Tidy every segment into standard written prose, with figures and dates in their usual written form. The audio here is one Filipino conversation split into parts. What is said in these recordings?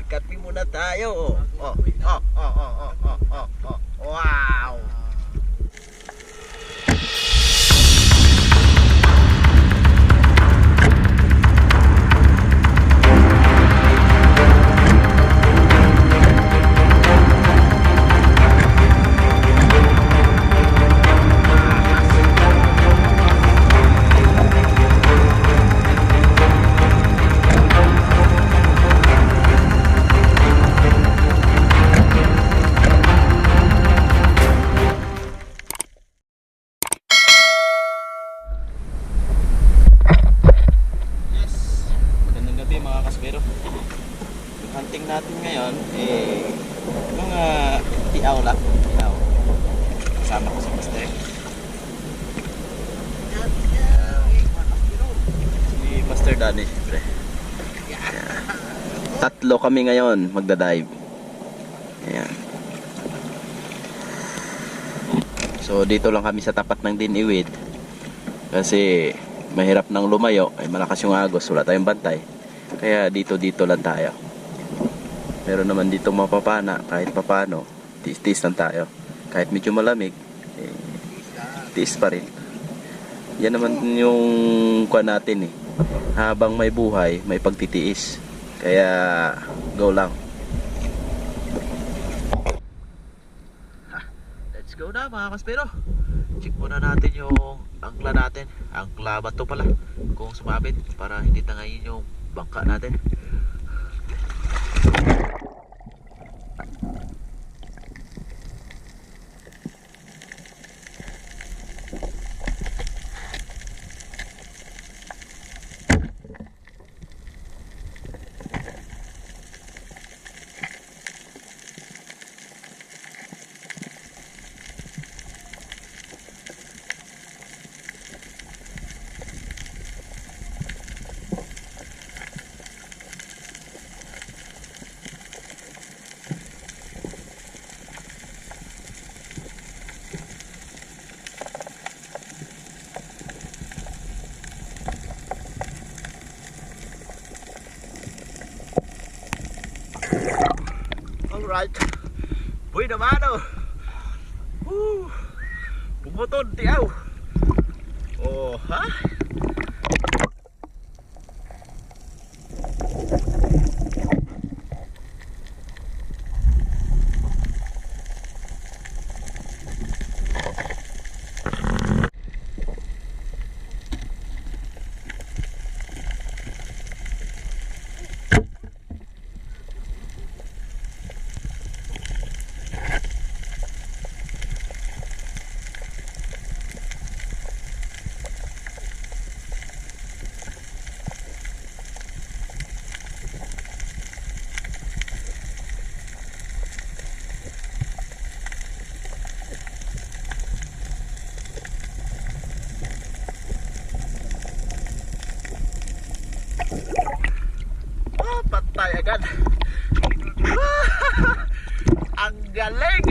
Kape muna tayo. Oh, oh, oh, oh, oh, oh, oh, oh. Wow. Mga kasbero, yung hunting natin ngayon mga tiaw lang, tiaw. Kasama ko si Master, si Master Danny siyempre. Tatlo kami ngayon magdadive. Ayan. So dito lang kami sa tapat ng Diniwid kasi mahirap nang lumayo, ay malakas yung agos, wala tayong bantay. Kaya dito lang tayo. Pero naman dito mapapana kahit papano. Tiis-tiis lang tayo. Kahit medyo malamig, tiis pa rin. Yan naman yung kuha natin Habang may buhay, may pagtitiis. Kaya go lang. Let's go na mga kaspero. Check muna natin yung angkla natin. Angkla ba to pala? Kung sumabit para hindi tangayin yung bangka natin. Alright. Buhay naman pumutod tiyaw. Oh, ha? Patay agad. Ang galing.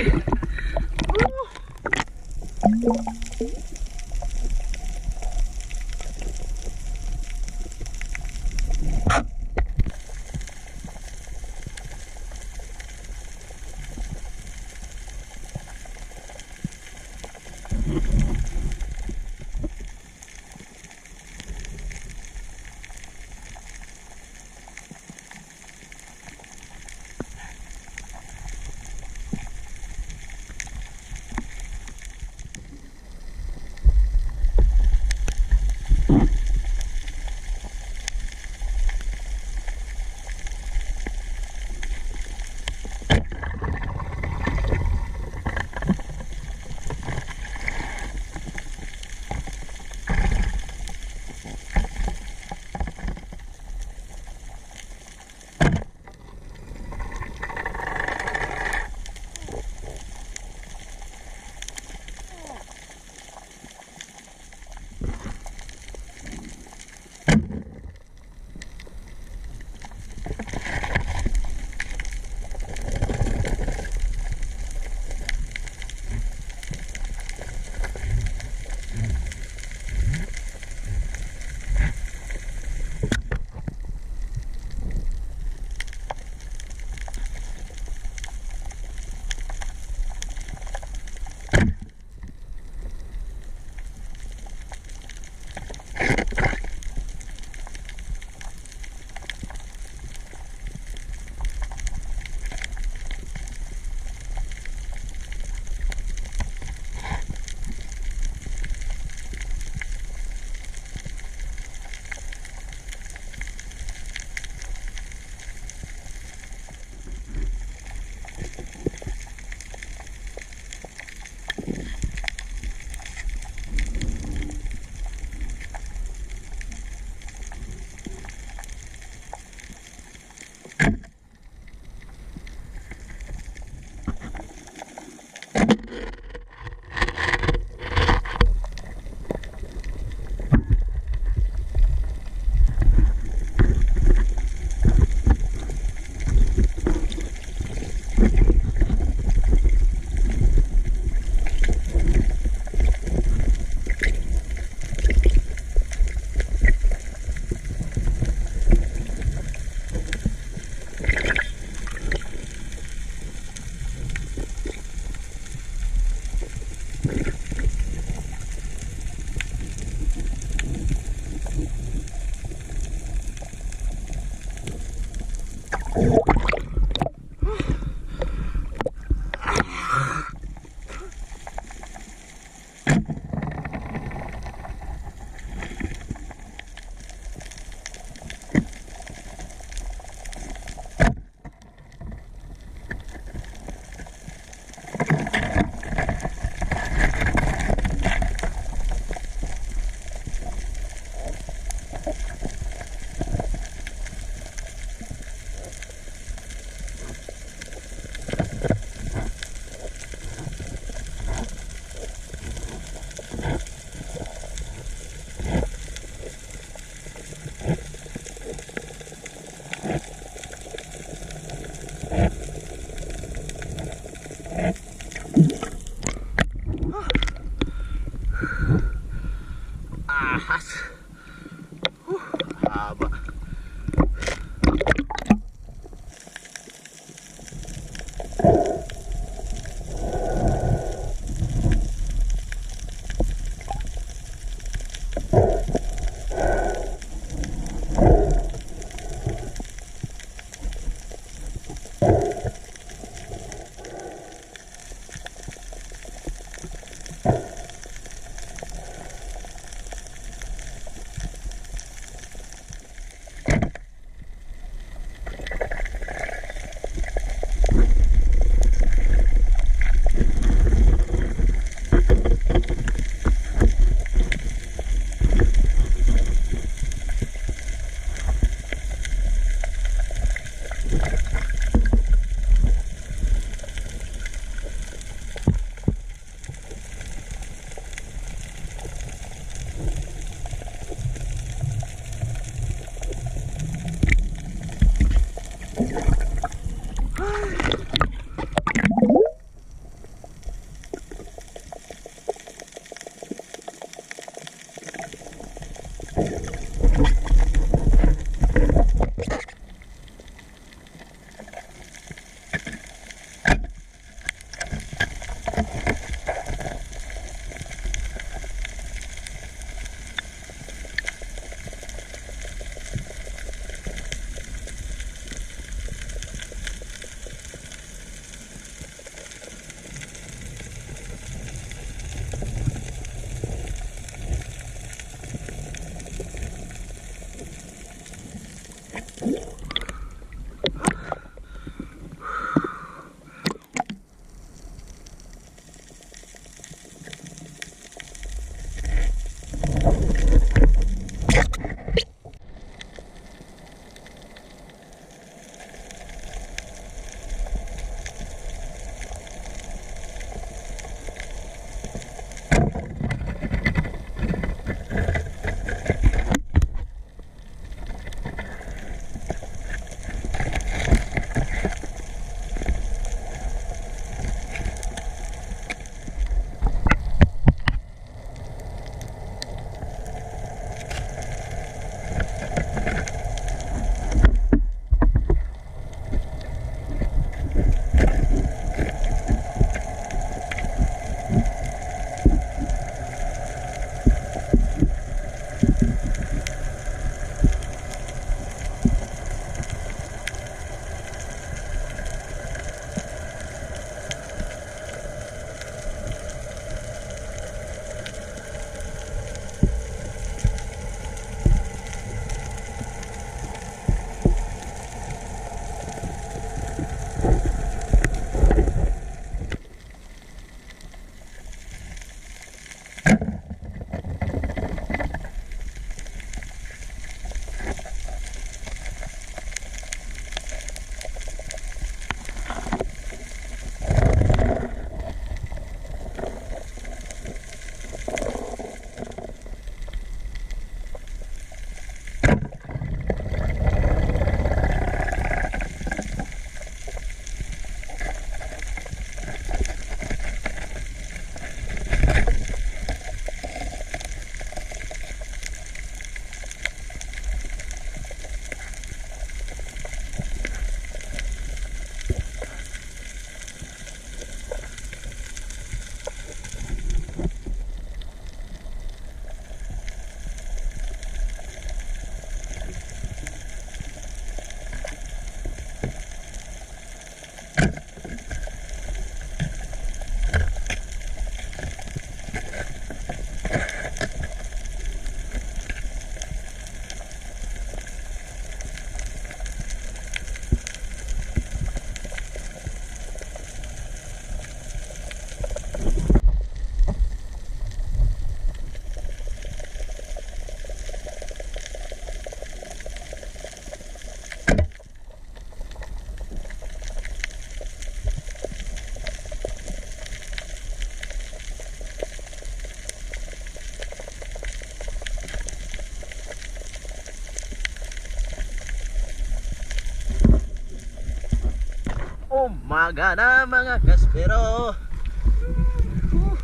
Umaga na mga kaspero.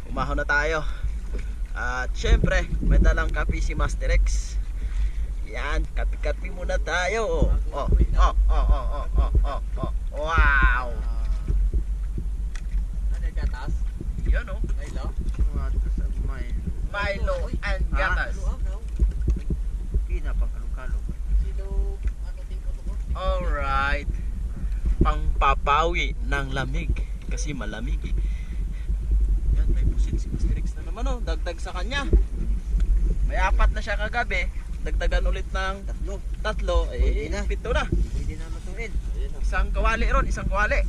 Umahon na tayo. At syempre, may dalang kape si Master X. Yan, kape-kape muna tayo. Wow. Ano yung gatas? Yan oh. Milo? Milo and gatas. Pinapangkalong-kalong. Sino, ano tipo to ko? Alright. Pangpapawi ng lamig. Kasi malamig eh. Yan, may pusit si Master X na naman oh. Dagdag sa kanya. May 4 na siya kagabi. Dagdagan ulit ng tatlo. Eh, Pwede na. 7 na. Pwede na matuin. Isang kawali ron, isang kawali.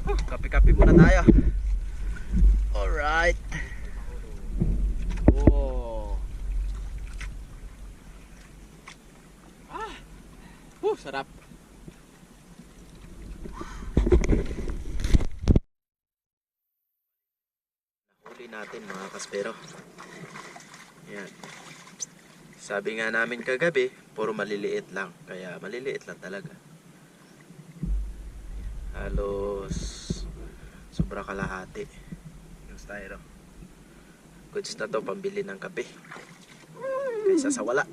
Kape-kape muna tayo. Alright. Oh. Sarap. Nahuli natin mga kaspero. Yan. Sabi nga namin kagabi, puro maliliit lang. Kaya maliliit lang talaga. Halos sobra kalahati yung styro. Goods na to pambili ng kape kaysa sa wala.